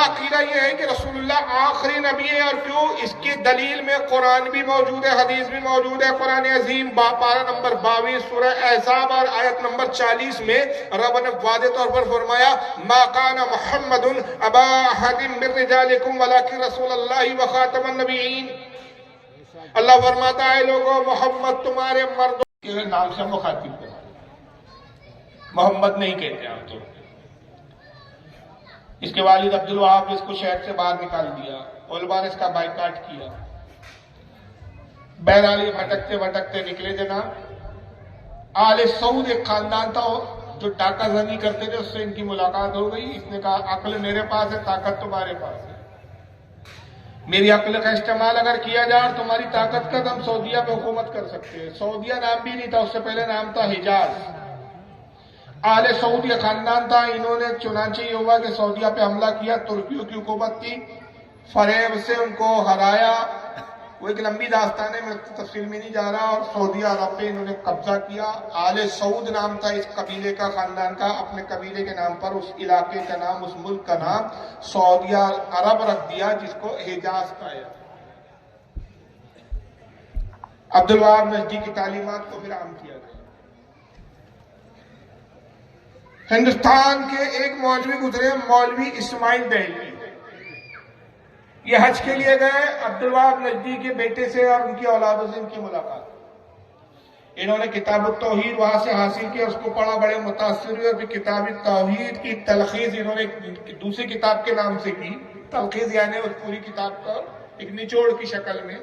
عقیدہ یہ ہے کہ رسول اللہ آخری نبی ہے، اور کیوں؟ اس کی دلیل میں قرآن بھی موجود ہے، حدیث بھی موجود ہے۔ قرآن عظیم پارہ نمبر 22 سورہ احزاب اور آیت نمبر 40 میں رب نے واضح طور پر فرمایا ما کان محمد ابا احد من رجالکم ولکن رسول اللہ وخاتم النبیین۔ اللہ فرماتا ہے لوگوں محمد تمہارے مردوں کے نام سے مخاطب کرو، محمد نہیں کہتے ہم تو۔ اس کے والد عبدالوہاب نے اس کو شہر سے باہر نکال دیا، علماء نے اس کا بائیکاٹ کیا۔ بہرحال یہ بھٹکتے بھٹکتے نکلے جناب۔ آل سعود ایک خاندان تھا جو ڈاکہ زنی کرتے تھے، اس سے ان کی ملاقات ہو گئی۔ اس نے کہا عقل میرے پاس ہے، طاقت تمہارے پاس ہے، میری عقل کا استعمال اگر کیا جائے اور تمہاری طاقت کا تو ہم سعودیہ پہ حکومت کر سکتے ہیں۔ سعودیہ نام بھی نہیں تھا، اس سے پہلے نام تھا حجاز۔ آل سعود یہ خاندان تھا، انہوں نے چنانچہ یہ ہوا کہ سعودیہ پہ حملہ کیا، ترکیوں کی حکومت تھی، فریب سے ان کو ہرایا۔ وہ ایک لمبی داستان ہے، میں تفصیل میں نہیں جا رہا، اور سعودیہ عرب پہ انہوں نے قبضہ کیا۔ آل سعود نام تھا اس قبیلے کا، خاندان کا۔ اپنے قبیلے کے نام پر اس علاقے کا نام، اس ملک کا نام سعودیہ عرب رکھ دیا، جس کو حجاز کہا۔ عبدالوہاب نجدی کی تعلیمات کو پھر عام کیا گیا۔ ہندوستان کے ایک مولوی گزرے، مولوی اسماعیل دہلوی۔ یہ حج کے لیے گئے، عبدالوہاب نجدی کے بیٹے سے اور ان کی اولادوں سے ان کی ملاقات۔ انہوں نے کتاب التوحید وہاں سے حاصل کی، اس کو پڑھا، بڑے متاثر ہوئے، اور پھر کتاب التوحید کی تلخیص انہوں نے دوسری کتاب کے نام سے کی۔ تلخیص یعنی اس پوری کتاب کا ایک نچوڑ کی شکل میں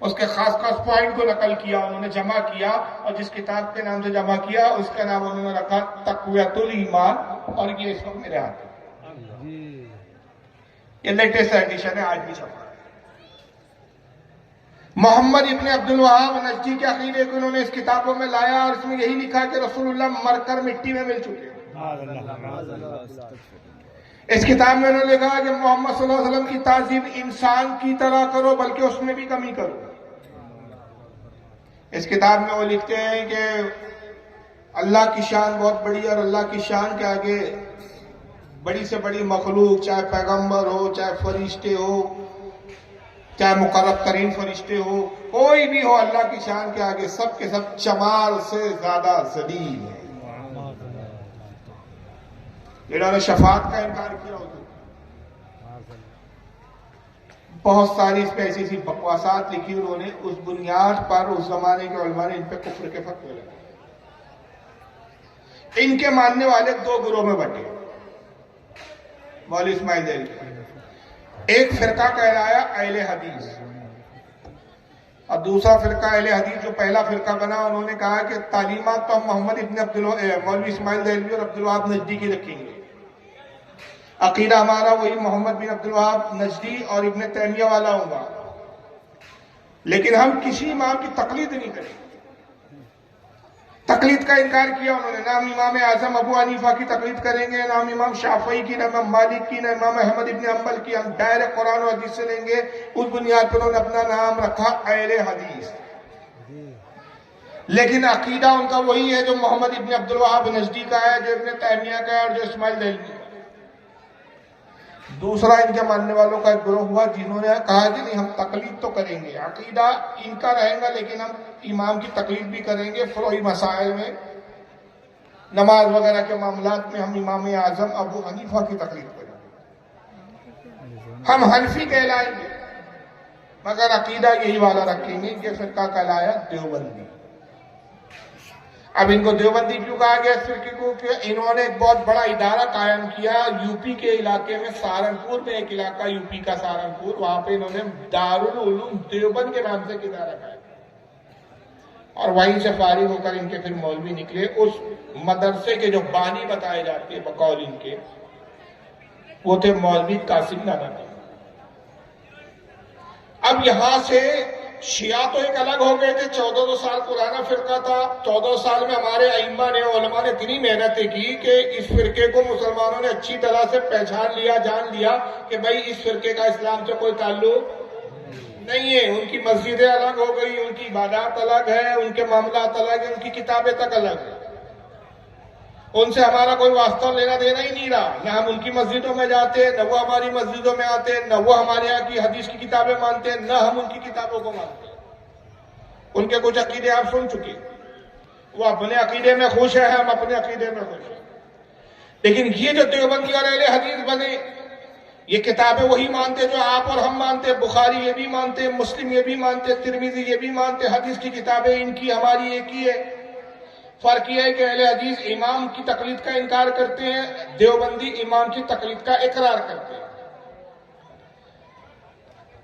اس کے خاص خاص پوائنٹ کو نقل کیا، انہوں نے جمع کیا، اور جس کتاب کے نام سے جمع کیا اس کا نام انہوں نے رکھا تقویۃ الایمان، اور یہ اس وقت میرے ہاتھ میں، یہ لیٹسٹ ایڈیشن ہے، آج بھی چھپا ہے۔ محمد ابن عبدالوہاب نجدی کے عقیدے کو انہوں نے اس کتابوں میں لایا، اور اس میں یہی لکھا کہ رسول اللہ مر کر مٹی میں مل چکے۔ اس کتاب میں انہوں نے کہا کہ محمد صلی اللہ علیہ وسلم کی تعظیم انسان کی طرح کرو، بلکہ اس میں بھی کمی کرو۔ اس کتاب میں وہ لکھتے ہیں کہ اللہ کی شان بہت بڑی ہے، اور اللہ کی شان کے آگے بڑی سے بڑی مخلوق، چاہے پیغمبر ہو، چاہے فرشتے ہو، چاہے مقرب ترین فرشتے ہو، کوئی بھی ہو، اللہ کی شان کے آگے سب کے سب چمار سے زیادہ ذلیل ہے۔ انہوں نے شفاعت کا انکار کیا ہوتا، بہت ساری اس پہ ایسی ایسی بکواسات لکھی انہوں نے۔ اس بنیاد پر اس زمانے کے علماء نے ان پہ کفر کے فتوے لگائے۔ ان کے ماننے والے دو گروہ میں بٹے، مولوی اسماعیل دہلوی۔ ایک فرقہ کہلایا اہل حدیث، اور دوسرا فرقہ اہل حدیث جو پہلا فرقہ بنا، انہوں نے کہا کہ تعلیمات تو ہم محمد ابن مولوی اسماعیل دہلوی اور عبدالوہاب نجدی کی رکھیں گے، عقیدہ ہمارا وہی محمد بن عبدالوہاب نجدی اور ابن تیمیہ والا ہوگا، لیکن ہم کسی امام کی تقلید نہیں کریں گے۔ تقلید کا انکار کیا انہوں نے، نہ ہم امام اعظم ابو حنیفہ کی تقلید کریں گے، نہ ہم امام شافعی کی، نہ امام مالک کی، نہ امام احمد ابن حنبل کی، ہم ڈائریکٹ قرآن و حدیث سے لیں گے۔ اس بنیاد پر انہوں نے اپنا نام رکھا اہل حدیث، لیکن عقیدہ ان کا وہی ہے جو محمد ابن عبدالوہاب نجدی کا ہے، جو ابن تیمیہ کا ہے، اور جو اسماعیل دہلوی کا۔ دوسرا ان کے ماننے والوں کا ایک گروہ ہوا جنہوں نے کہا کہ نہیں، ہم تقلید تو کریں گے، عقیدہ ان کا رہے گا، لیکن ہم امام کی تقلید بھی کریں گے۔ فروعی مسائل میں، نماز وغیرہ کے معاملات میں ہم امام اعظم ابو حنیفہ کی تقلید کریں گے، ہم حنفی کہلائیں گے، مگر عقیدہ یہی والا رکھیں گے کہ فرقہ کہلایا دیوبندی۔ اب ان کو دیوبندی کیوں کہا گیا اس فرقے کو؟ کہ انہوں نے ایک بہت بڑا ادارہ قائم کیا یوپی کے علاقے میں، سہارنپور میں ایک علاقہ یوپی کا سہارنپور، وہاں پہ انہوں نے دارالعلوم دیوبند کے نام سے ایک ادارہ قائم کیا، اور وہیں سے فارغ ہو کر ان کے پھر مولوی نکلے۔ اس مدرسے کے جو بانی بتائے جاتے ہیں بقول ان کے، وہ تھے مولوی قاسم نانوی۔ اب یہاں سے شیعہ تو ایک الگ ہو گئے تھے، 1400 سال پرانا فرقہ تھا۔ 14 سال میں ہمارے ائمہ نے، علماء نے اتنی محنتیں کی کہ اس فرقے کو مسلمانوں نے اچھی طرح سے پہچان لیا، جان لیا کہ بھائی اس فرقے کا اسلام سے کوئی تعلق نہیں ہے۔ ان کی مسجدیں الگ ہو گئی، ان کی عبادات الگ ہے، ان کے معاملات الگ ہیں، ان کی کتابیں تک الگ ہیں۔ ان سے ہمارا کوئی واسطہ لینا دینا ہی نہیں رہا، نہ ہم ان کی مسجدوں میں جاتے، نہ وہ ہماری مسجدوں میں آتے، نہ وہ ہمارے یہاں کی حدیث کی کتابیں مانتے، نہ ہم ان کی کتابوں کو مانتے۔ ان کے کچھ عقیدے آپ سن چکے، وہ اپنے عقیدے میں خوش ہیں، ہم اپنے عقیدے میں خوش ہیں۔ لیکن یہ جو دیوبندی اور اہل حدیث بنے، یہ کتابیں وہی مانتے جو آپ اور ہم مانتے، بخاری یہ بھی مانتے، مسلم یہ بھی مانتے، ترمذی یہ بھی مانتے، حدیث کی کتابیں ان کی ہماری ایک ہی ہے۔ فرق یہ ہے کہ اہل حدیث امام کی تقلید کا انکار کرتے ہیں، دیوبندی امام کی تقلید کا اقرار کرتے ہیں۔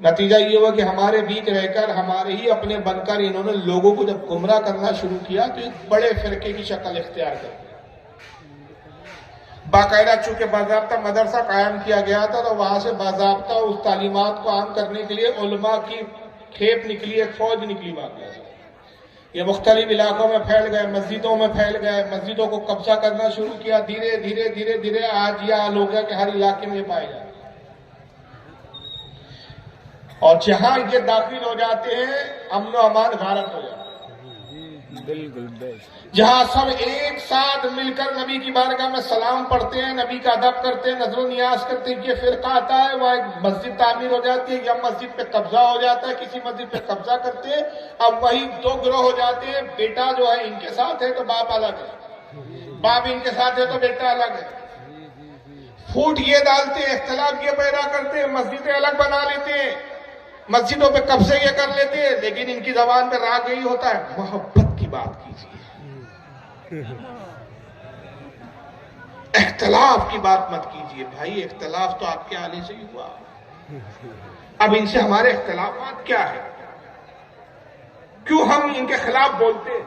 نتیجہ یہ ہوا کہ ہمارے بیچ رہ کر، ہمارے ہی اپنے بن کر انہوں نے لوگوں کو جب گمراہ کرنا شروع کیا تو ایک بڑے فرقے کی شکل اختیار کر دی۔ باقاعدہ چونکہ باضابطہ مدرسہ قائم کیا گیا تھا تو وہاں سے باضابطہ اس تعلیمات کو عام کرنے کے لیے علماء کی کھیپ نکلی، ایک فوج نکلی باقاعدہ۔ یہ مختلف علاقوں میں پھیل گئے، مسجدوں میں پھیل گئے، مسجدوں کو قبضہ کرنا شروع کیا، دھیرے دھیرے دھیرے دھیرے آج یہ حال ہو گیا کہ ہر علاقے میں پائے جاتے ہیں۔ اور جہاں یہ داخل ہو جاتے ہیں امن و امان غارت ہو جاتا ہے۔ جہاں سب ایک ساتھ مل کر نبی کی بارگاہ میں سلام پڑھتے ہیں، نبی کا ادب کرتے ہیں، نظر و نیاز کرتے ہیں، یہ فرقہ آتا ہے، وہاں ایک مسجد تعمیر ہو جاتی ہے، یا مسجد پہ قبضہ ہو جاتا ہے، کسی مسجد پہ قبضہ کرتے ہیں۔ اب وہی دو گروہ ہو جاتے ہیں، بیٹا جو ہے ان کے ساتھ ہے تو باپ الگ ہے، باپ ان کے ساتھ ہے تو بیٹا الگ ہے۔ پھوٹ یہ ڈالتے ہیں، اختلاف یہ پیدا کرتے ہیں، مسجدیں الگ بنا لیتے ہیں، مسجدوں پہ قبضے یہ کر لیتے ہیں، لیکن ان کی زبان پہ راگ یہی ہوتا ہے، محبت کی بات کیجیے، اختلاف کی بات مت کیجیے۔ بھائی اختلاف تو آپ کے آنے سے ہی ہوا، اب ان سے ہمارے اختلافات کیا ہے؟ کیوں ہم ان کے خلاف بولتے ہیں؟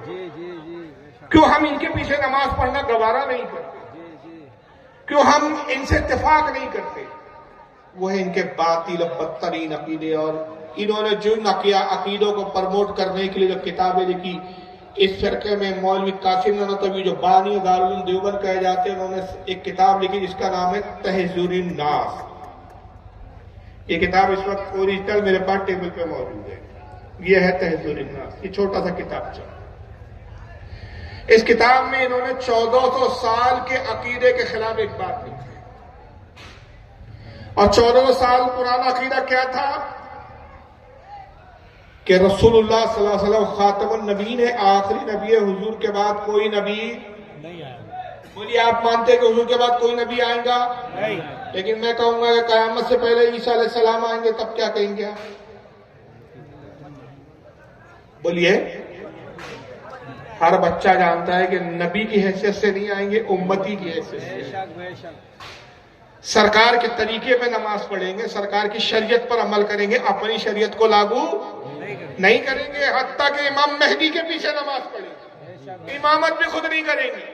کیوں ہم ان کے پیچھے نماز پڑھنا گوارا نہیں کرتے؟ کیوں ہم ان سے اتفاق نہیں کرتے؟ وہ ہے ان کے باطل و بدترین عقیدے، اور انہوں نے جن عقیدوں کو پرموٹ کرنے کے لیے جو کتابیں لکھی، اس فرقے میں مولوی قاسم نانوتوی جو بانی دارالعلوم دیوبند کہے جاتے ہیں، انہوں نے ایک کتاب لکھی جس کا نام ہے تحذیر الناس۔ یہ کتاب اس وقت اوریجنل میرے پاس ٹیبل پہ موجود ہے، یہ ہے تحذیر الناس، یہ چھوٹا سا کتاب چل۔ اس کتاب میں انہوں نے 1400 سال کے عقیدے کے خلاف ایک بات لکھی، اور 1400 سال پرانا عقیدہ کیا تھا کہ رسول اللہ صلی اللہ علیہ وسلم خاتم النبیین ہے، آخری نبی ہے، حضور کے بعد کوئی نبی نہیں آئے گا۔ بولیے آپ مانتے ہیں کہ حضور کے بعد کوئی نبی آئے گا؟ نہیں۔ لیکن میں کہوں گا کہ قیامت سے پہلے عیسیٰ علیہ السلام آئیں گے، تب کیا کہیں گے آپ؟ بولیے ہر بچہ جانتا ہے کہ نبی کی حیثیت سے نہیں آئیں گے، امتی کی حیثیت سے، سرکار کے طریقے پہ نماز پڑھیں گے، سرکار کی شریعت پر عمل کریں گے، اپنی شریعت کو لاگو نہیں کریں گے، حتیٰ کہ امام مہدی کے پیچھے نماز پڑھیں گے، امامت بھی خود نہیں کریں گے۔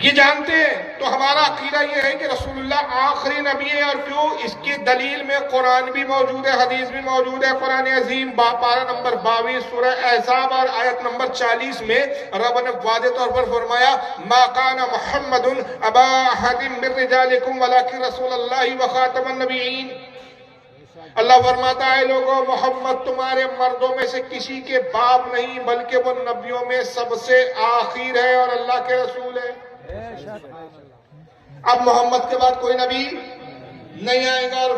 یہ جانتے ہیں، تو ہمارا عقیدہ یہ ہے کہ رسول اللہ آخری نبی ہے، اور کیوں؟ اس کی دلیل میں قرآن بھی موجود ہے، حدیث بھی موجود ہے۔ قرآن عظیم پارہ نمبر 22 سورہ احزاب اور آیت نمبر 40 میں رب نے واضح طور پر فرمایا، ما کان محمد ابا احد من رجالکم ولکن رسول اللہ وخاتم النبیین۔ اللہ فرماتا ہے لوگوں، محمد تمہارے مردوں میں سے کسی کے باپ نہیں، بلکہ وہ نبیوں میں سب سے آخر ہے اور اللہ کے رسول ہے۔ اب محمد کے بعد کوئی نبی نہیں آئے گا، اور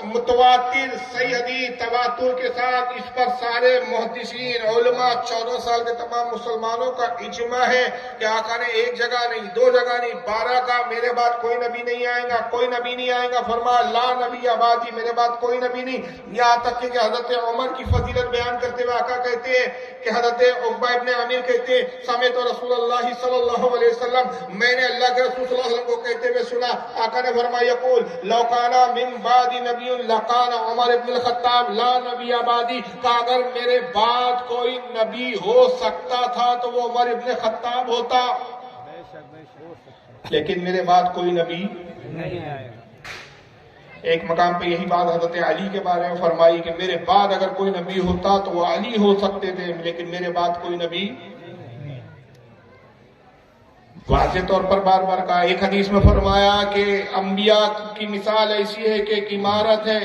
متواتر صحیح حدیث تواتر کے ساتھ اس پر سارے محدثین علماء 14 سال کے تمام مسلمانوں کا اجماع ہے کہ آقا نے ایک جگہ نہیں، دو جگہ نہیں، 12 کا میرے بعد کوئی نبی نہیں آئے گا، کوئی نبی نہیں آئے گا، فرمایا لا نبی آبادی، میرے بعد کوئی نبی نہیں۔ یہاں تک کہ حضرت عمر کی فضیلت بیان کرتے ہوئے آقا کہتے ہیں کہ حضرت عقبہ ابن عامر کہتے ہیں، سمعت رسول اللہ صلی اللہ علیہ وسلم، میں نے اللہ کے رسول صلی اللہ علیہ وسلم کو کہتے ہوئے سنا، آقا نے فرمایا یقول لو کانا من بعد نبی لکان عمر ابن الخطاب لا نبی آبادی، کہ اگر میرے بعد کوئی نبی ہو سکتا تھا تو وہ عمر ابن خطاب ہوتا، لیکن میرے بعد کوئی نبی نہیں آئے۔ ایک مقام پہ یہی بات حضرت علی کے بارے میں فرمائی کہ میرے بعد اگر کوئی نبی ہوتا تو وہ علی ہو سکتے تھے، لیکن میرے بعد کوئی نبی واضح طور پر بار بار کہا۔ ایک حدیث میں فرمایا کہ انبیاء کی مثال ایسی ہے کہ ایک عمارت ہے،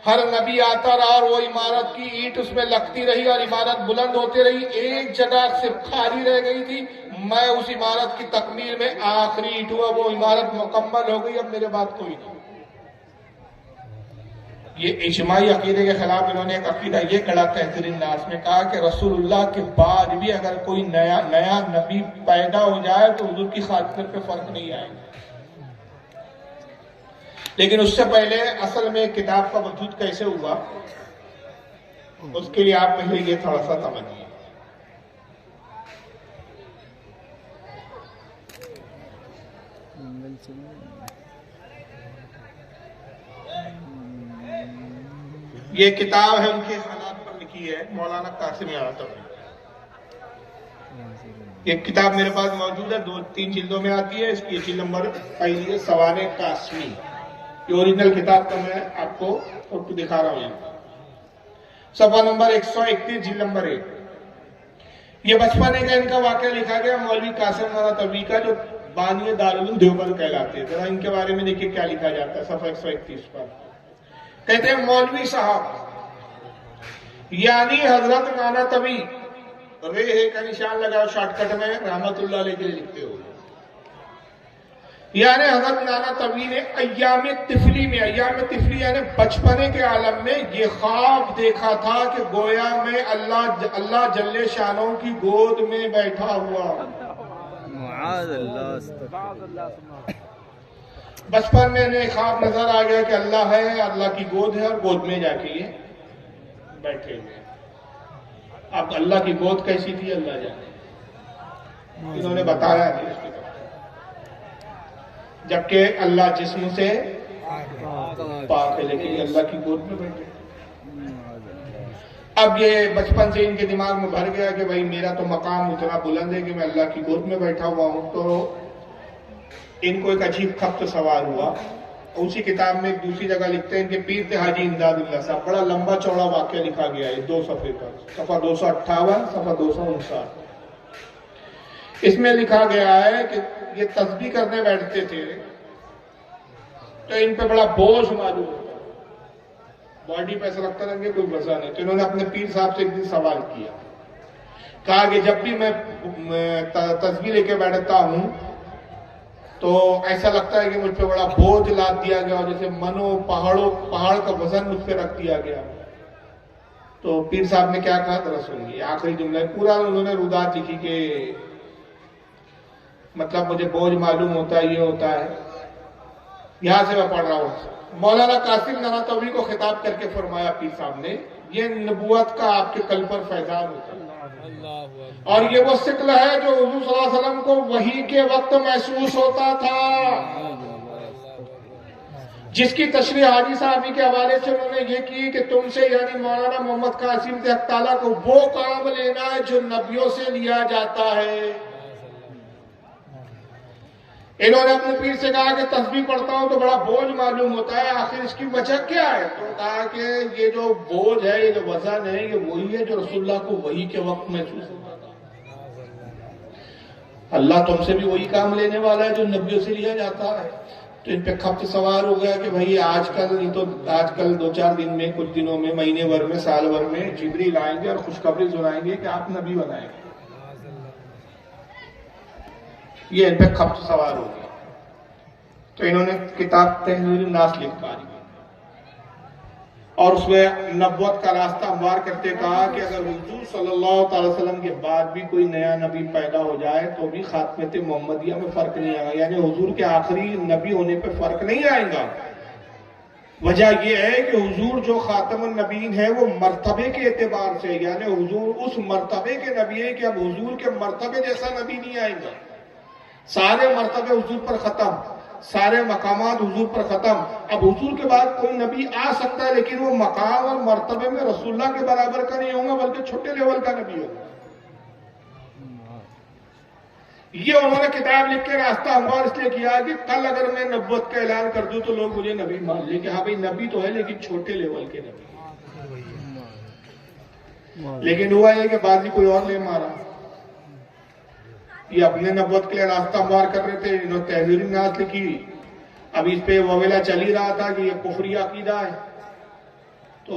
ہر نبی آتا رہا اور وہ عمارت کی اینٹ اس میں لگتی رہی اور عمارت بلند ہوتی رہی، ایک جگہ صرف خالی رہ گئی تھی، میں اس عمارت کی تکمیل میں آخری اینٹ ہوا، وہ عمارت مکمل ہو گئی، اب میرے بعد کوئی نہیں۔ یہ اجماعی عقیدے کے خلاف انہوں نے ایک عقیدہ یہ کڑا تحذیر الناس میں کہا کہ رسول اللہ کے بعد بھی اگر کوئی نیا نبی پیدا ہو جائے تو حضور کی خاطر پہ فرق نہیں آئے گا۔ لیکن اس سے پہلے اصل میں کتاب کا وجود کیسے ہوا، اس کے لیے آپ پہلے یہ تھوڑا سا سمجھیے۔ یہ کتاب ہے ان کے حالات پر لکھی ہے مولانا قاسم نانوتوی۔ یہ کتاب میرے پاس موجود ہے، 2-3 جلدوں میں آتی ہے، اس کی جلد نمبر پہلی ہے سوانح قاسمی۔ یہ اوریجنل کتاب کا میں آپ کو فوٹو دکھا رہا ہوں یہاں، صفحہ نمبر 131 جلد نمبر 1۔ یہ بچپنے کا ان کا واقعہ لکھا گیا مولوی قاسم نانوتوی کا، جو بانی دارالعلوم دیوبند کہلاتے ہیں۔ ذرا ان کے بارے میں دیکھیے کیا لکھا جاتا ہے صفحہ 131 پر۔ کہتے ہیں مولوی صاحب یعنی حضرت نانوتوی، رے کا نشان لگاؤ شارٹ کٹ میں، رحمت اللہ علیہ کے لیے لکھتے ہو، یعنی حضرت نانوتوی نے ایام طفلی میں، ایام طفلی یعنی بچپنے کے عالم میں، یہ خواب دیکھا تھا کہ گویا میں اللہ جل شانوں کی گود میں بیٹھا ہوا۔ معاذ اللہ، بچپن میں انہیں خواب نظر آ گیا کہ اللہ ہے، اللہ کی گود ہے اور گود میں جا کے یہ بیٹھے ہوئے۔ اب اللہ کی گود کیسی تھی اللہ جانے، انہوں نے بتایا نہیں اس کی طرف، جبکہ اللہ جسم سے پاک ہے لیکن یہ اللہ کی گود میں بیٹھے۔ اب یہ بچپن سے ان کے دماغ میں بھر گیا کہ بھائی میرا تو مقام اتنا بلند ہے کہ میں اللہ کی گود میں بیٹھا ہوا ہوں۔ تو ان کو ایک عجیب خبط سوار ہوا۔ اسی کتاب میں ایک دوسری جگہ لکھتے ہیں ان کے پیر تھے حاجی امداد اللہ صاحب، بڑا لمبا چوڑا واقعہ لکھا گیا ہے 2 صفحے کا، صفحہ 258 صفحہ 259۔ اس میں لکھا گیا ہے کہ یہ تسبیح کرنے بیٹھتے تھے تو ان پہ بڑا بوجھ معلوم ہوتا، باڈی پہ ایسا لگتا رہیں گے کوئی وزن نہیں۔ تو انہوں نے اپنے پیر صاحب سے ایک دن سوال کیا، کہا کہ جب بھی میں تسبیح لے کے بیٹھتا ہوں تو ایسا لگتا ہے کہ مجھ پہ بڑا بوجھ لاد دیا گیا، اور جیسے پہاڑ کا وزن مجھ پہ رکھ دیا گیا۔ تو پیر صاحب نے کیا کہا ذرا سنیے، آخری جملہ پورا انہوں نے رودات لکھی کہ مطلب مجھے بوجھ معلوم ہوتا ہے، یہ ہوتا ہے۔ یہاں سے میں پڑھ رہا ہوں، مولانا قاسم نانوتوی کو خطاب کر کے فرمایا پیر صاحب نے، یہ نبوت کا آپ کے قلب پر فیضان ہوتا ہے، اور یہ وہ ثقل ہے جو حضور صلی اللہ علیہ وسلم کو وحی کے وقت محسوس ہوتا تھا، جس کی تشریح حاجی صاحبی کے حوالے سے انہوں نے یہ کی کہ تم سے یعنی مولانا محمد قاسم سے حق تعالیٰ کو وہ کام لینا ہے جو نبیوں سے لیا جاتا ہے۔ انہوں نے اپنے پیر سے کہا کہ تسبیح پڑھتا ہوں تو بڑا بوجھ معلوم ہوتا ہے، آخر اس کی وجہ کیا ہے؟ تو کہا کہ یہ جو بوجھ ہے، یہ جو وزن ہے، یہ وہی ہے جو رسول اللہ کو وحی کے وقت محسوس ہوتا تھا۔ اللہ تم سے بھی وہی کام لینے والا ہے جو نبیوں سے لیا جاتا ہے۔ تو ان پہ خبط سوار ہو گیا کہ بھائی آج کل نہیں تو آج کل 2-4 دن میں، کچھ دنوں میں، مہینے بھر میں، سال بھر میں جبریل آئیں گے اور خوشخبری سنائیں گے کہ آپ نبی بنائیں گے۔ یہ ان پہ خبط سوار ہو گیا، تو انہوں نے کتاب تحذیر الناس لکھا اور اس میں نبوت کا راستہ ہموار کرتے کہا کہ اگر حضور صلی اللہ تعالی وسلم کے بعد بھی کوئی نیا نبی پیدا ہو جائے تو بھی خاتمت محمدیہ میں فرق نہیں آئے گا، یعنی حضور کے آخری نبی ہونے پہ فرق نہیں آئے گا۔ وجہ یہ ہے کہ حضور جو خاتم النبیین ہے وہ مرتبے کے اعتبار سے، یعنی حضور اس مرتبے کے نبی ہے کہ اب حضور کے مرتبے جیسا نبی نہیں آئے گا۔ سارے مرتبے حضور پر ختم، سارے مقامات حضور پر ختم۔ اب حضور کے بعد کوئی نبی آ سکتا ہے لیکن وہ مقام اور مرتبے میں رسول اللہ کے برابر کا نہیں ہوگا بلکہ چھوٹے لیول کا نبی ہوگا۔ یہ انہوں نے کتاب لکھ کے راستہ ہموار اس لیے کیا کہ کل اگر میں نبوت کا اعلان کر دوں تو لوگ مجھے نبی مان لیں کہ ہاں بھائی نبی تو ہے لیکن چھوٹے لیول کے نبی۔ لیکن ہوا ہے کہ بازی کوئی اور لے مارا، یہ اپنے نبوت کے لیے راستہ ہموار کر رہے تھے، انہوں نے تحذیر الناس لکھی۔ اب اس پہ وویلا چل ہی رہا تھا کہ یہ کفری عقیدہ ہے، تو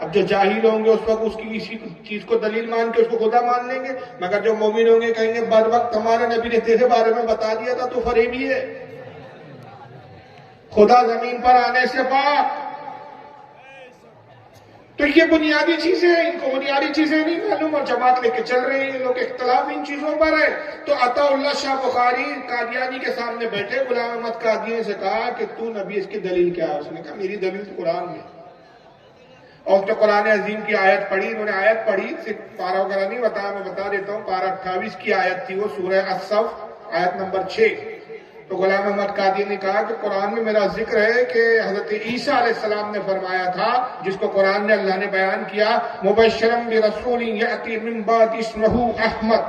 اب جو جاہل ہوں گے اس وقت اس کی اسی چیز کو دلیل مان کے اس کو خدا مان لیں گے، مگر جو مومن ہوں گے کہیں گے بر وقت ہمارے نبی نے تیرے بارے میں بتا دیا تھا تو فریبی ہے، خدا زمین پر آنے سے پاک۔ تو یہ بنیادی چیزیں ہیں، ان کو بنیادی چیزیں نہیں معلوم اور جماعت لے کے چل رہے ہیں لوگ، اختلاف ان چیزوں پر ہے۔ تو عطا اللہ شاہ بخاری قادیانی کے سامنے بیٹھے، غلام احمد قادیانی سے کہا کہ تو نبی، اس کی دلیل کیا ہے؟ اس نے کہا میری دلیل تو قرآن میں، اور اس نے قرآن عظیم کی آیت پڑھی، انہوں نے آیت پڑھی، صرف پارہ وغیرہ نہیں بتایا، میں بتا دیتا ہوں، پارہ 28 کی آیت تھی وہ، سورہ الصف آیت نمبر 6۔ تو غلام احمد قادیانی نے کہا کہ قرآن میں میرا ذکر ہے کہ حضرت عیسیٰ علیہ السلام نے فرمایا تھا، جس کو قرآن نے اللہ نے بیان کیا، مبشرم برسول یأتی من بعد اسمہ احمد،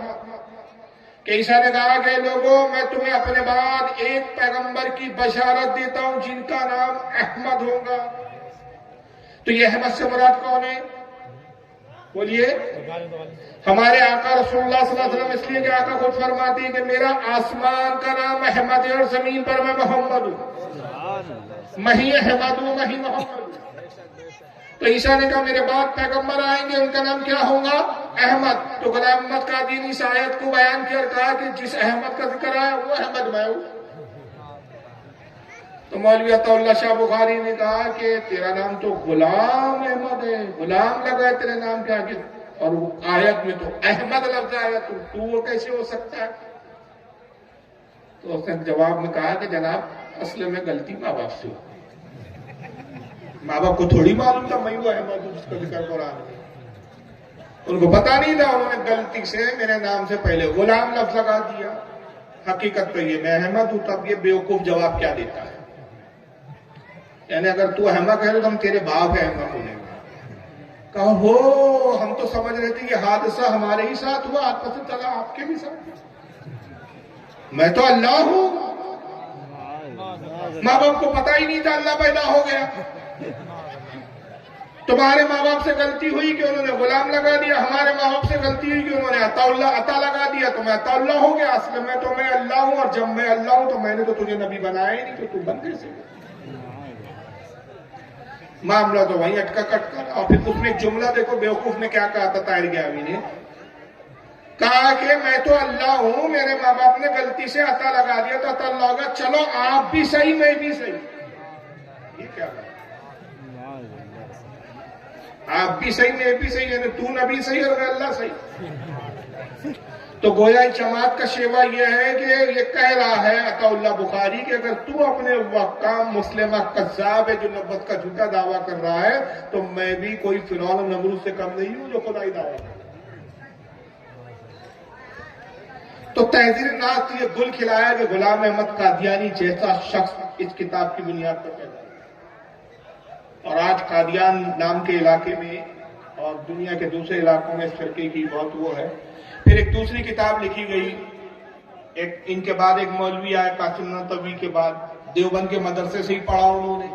کہ عیسیٰ نے کہا کہ لوگوں میں تمہیں اپنے بعد ایک پیغمبر کی بشارت دیتا ہوں جن کا نام احمد ہوگا۔ تو یہ احمد سے مراد کون ہے؟ بولیے۔ ہمارے آقا رسول اللہ صلی اللہ علیہ وسلم، اس لیے کہ آقا خود فرماتے ہیں کہ میرا آسمان کا نام احمد ہے اور زمین پر میں محمد ہوں، مہی احمد ہوں، مہی محمد ہوں۔ تو عیسیٰ نے کہا میرے بعد پیغمبر آئیں گے، ان کا نام کیا ہوگا؟ احمد۔ تو غلام احمد قادیانی اس آیت کو بیان کیا اور کہا کہ جس احمد کا ذکر آیا وہ احمد میں ہوں۔ تو مولوی عطا اللہ شاہ بخاری نے کہا کہ تیرا نام تو غلام احمد ہے، غلام لگا ہے تیرے نام کے آگے، اور وہ آیت میں تو احمد لفظ آیا، تو وہ کیسے ہو سکتا ہے؟ تو اس نے جواب میں کہا کہ جناب اصل میں غلطی ماں باپ سے ہو، ماں باپ کو تھوڑی معلوم تھا میں وہ احمد ہوں جس کا ذکر قرآن میں، ان کو پتا نہیں تھا، انہوں نے غلطی سے میرے نام سے پہلے غلام لفظ لگا دیا۔ حقیقت تو یہ میں احمد ہوں، تب یہ بیوقوف جواب کیا دیتا ہے؟ یعنی اگر تو احمد ہے تو ہم تیرے باپ ہیں احمد ہونے میں، کہا ہو ہم تو سمجھ رہے تھے یہ حادثہ ہمارے ہی ساتھ ہوا، آپ پتہ چلا آپ کے بھی ساتھ، میں تو اللہ ہوں۔ ماں باپ کو پتا ہی نہیں تھا اللہ پیدا ہو گیا۔ تمہارے ماں باپ سے غلطی ہوئی کہ انہوں نے غلام لگا دیا، ہمارے ماں باپ سے غلطی ہوئی کہ انہوں نے عطا لگا دیا، تو میں عطا اللہ ہو گیا، اصل میں تو میں اللہ ہوں، اور جب میں اللہ ہوں تو میں نے تو تجھے نبی بنایا ہی نہیں، تو بن کیسے گیا؟ معاملہ تو وہیں اٹکا کٹ کر۔ اور پھر اس میں ایک جملہ دیکھو بیوقوف نے کیا کہا تھا، طاہر گیاوی نے کہا کہ میں تو اللہ ہوں، میرے ماں باپ نے غلطی سے عطا لگا دیا تو عطا اللہ ہوگا، چلو آپ بھی صحیح میں بھی صحیح۔ یہ کیا ہے؟ آپ بھی صحیح میں بھی صحیح، یعنی تو نبی صحیح اور میں اللہ صحیح۔ تو گویا جماعت کا شیوا یہ ہے کہ یہ کہہ رہا ہے عطا اللہ بخاری کہ اگر تو اپنے وقام مسلمہ قذاب ہے جو نبوت کا جھوٹا دعویٰ کر رہا ہے، تو میں بھی کوئی فرعون و نمرود سے کم نہیں ہوں جو خدائی دعویٰ کرتا ہے۔ تو تحذیر ناس یہ گل کھلایا کہ غلام احمد قادیانی جیسا شخص اس کتاب کی بنیاد پر پیدا ہے، اور آج قادیان نام کے علاقے میں اور دنیا کے دوسرے علاقوں میں اس فرقے کی بہت وہ ہے۔ پھر ایک دوسری کتاب لکھی گئی، ان کے بعد ایک مولوی آئے قاسم نانوتوی کے بعد، دیوبند کے مدرسے سے ہی پڑھا انہوں نے،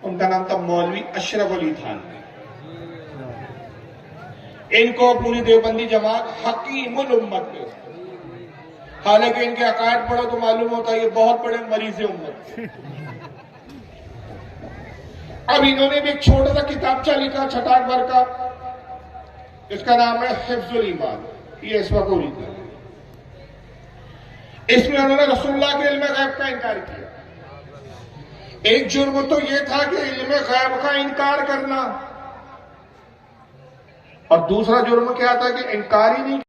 ان کا نام تھا مولوی اشرف علی تھانوی۔ ان کو پوری دیوبندی جماعت حکیم الامت میں، حالانکہ ان کے عقائد پڑھو تو معلوم ہوتا ہے یہ بہت بڑے مریض امت۔ اب انہوں نے بھی ایک چھوٹا سا کتابچہ لکھا چھٹاک بھر کا، اس کا نام ہے حفظ الایمان، یہ اس وقت اوریجنل ہے۔ اس میں انہوں نے رسول اللہ کے علم غیب کا انکار کیا۔ ایک جرم تو یہ تھا کہ علم غیب کا انکار کرنا، اور دوسرا جرم کیا تھا کہ انکار ہی نہیں